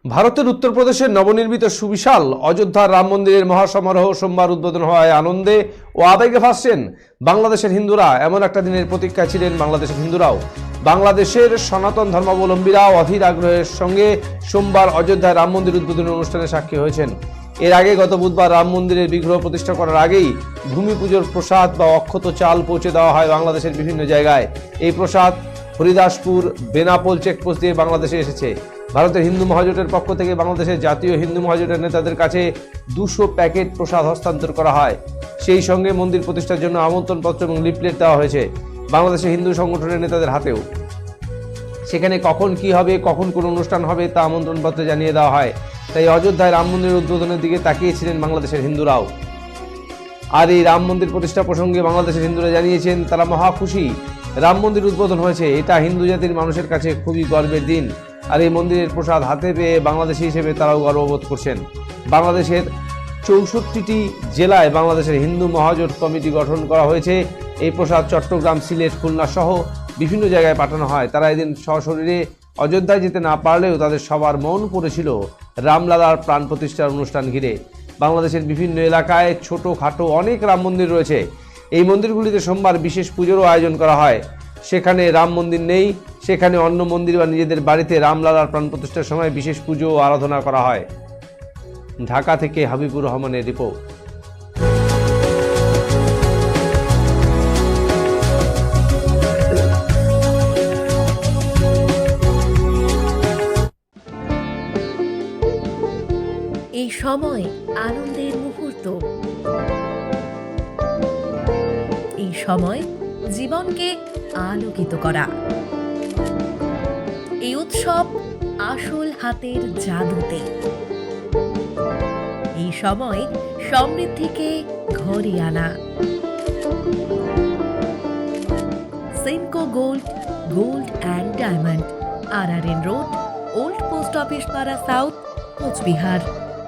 ভারতের উত্তরপ্রদেশের নবনির্মিত সুবিশাল অযোধ্যার রাম মন্দিরের মহাসমারোহ সোমবার উদ্বোধন হওয়ায় আনন্দে ও আবেগে ভাসছেন বাংলাদেশের হিন্দুরা। এমন একটা দিনের প্রতীক্ষা ছিলেন বাংলাদেশের হিন্দুরাও। বাংলাদেশের সনাতন ধর্মাবলম্বীরাও অধীর আগ্রহের সঙ্গে সোমবার অযোধ্যায় রাম মন্দির উদ্বোধনী অনুষ্ঠানে সাক্ষী হয়েছেন। এর আগে গত বুধবার রাম মন্দিরের বিগ্রহ প্রতিষ্ঠা করার আগেই ভূমি পুজোর প্রসাদ বা অক্ষত চাল পৌঁছে দেওয়া হয় বাংলাদেশের বিভিন্ন জায়গায়। এই প্রসাদ হরিদাসপুর বেনাপোল চেকপোস্ট দিয়ে বাংলাদেশে এসেছে। ভারতের হিন্দু মহাজোটের পক্ষ থেকে বাংলাদেশের জাতীয় হিন্দু মহাজোটের নেতাদের কাছে 200 প্যাকেট প্রসাদ হস্তান্তর করা হয়। সেই সঙ্গে মন্দির প্রতিষ্ঠার জন্য আমন্ত্রণপত্র এবং লিফলেট দেওয়া হয়েছে বাংলাদেশের হিন্দু সংগঠনের নেতাদের হাতেও। সেখানে কখন কি হবে, কখন কোন অনুষ্ঠান হবে তা আমন্ত্রণপত্রে জানিয়ে দেওয়া হয়। তাই অযোধ্যায় রাম মন্দিরের উদ্বোধনের দিকে তাকিয়েছিলেন বাংলাদেশের হিন্দুরাও। আর এই রাম মন্দির প্রতিষ্ঠা প্রসঙ্গে বাংলাদেশের হিন্দুরা জানিয়েছেন তারা মহা খুশি। রাম মন্দির উদ্বোধন হয়েছে, এটা হিন্দু জাতির মানুষের কাছে খুবই গর্বের দিন। আর এই মন্দিরের প্রসাদ হাতে পেয়ে বাংলাদেশি হিসেবে তারাও গর্ববোধ করছেন। বাংলাদেশের 64টি জেলায় বাংলাদেশের হিন্দু মহাজোট কমিটি গঠন করা হয়েছে। এই প্রসাদ চট্টগ্রাম, সিলেট, খুলনা সহ বিভিন্ন জায়গায় পাঠানো হয়। তারা এদিন সশরীরে অযোধ্যায় যেতে না পারলেও তাদের সবার মন পড়েছিল রামলালার প্রাণ প্রতিষ্ঠার অনুষ্ঠান ঘিরে। বাংলাদেশের বিভিন্ন এলাকায় ছোটোখাটো অনেক রাম মন্দির রয়েছে। এই মন্দিরগুলিতে সোমবার বিশেষ পুজোরও আয়োজন করা হয়। সেখানে রাম মন্দির নেই, সেখানে অন্য মন্দির বা নিজেদের বাড়িতে রামলালার প্রাণ প্রতিষ্ঠার সময় বিশেষ পুজো ও আরাধনা করা হয়। ঢাকা থেকে হাবিবুর রহমানের রিপোর্ট। এই সময় আনন্দের মুহূর্ত, এই সময় জীবনকে আলোকিত করা, এই উৎসব আসল হাতের জাদুতে। এই সময় সমৃদ্ধিকে ঘরে আনা। Senco gold, gold and diamond, RRN road, old post office পাড়া, সাউথ, কোচবিহার।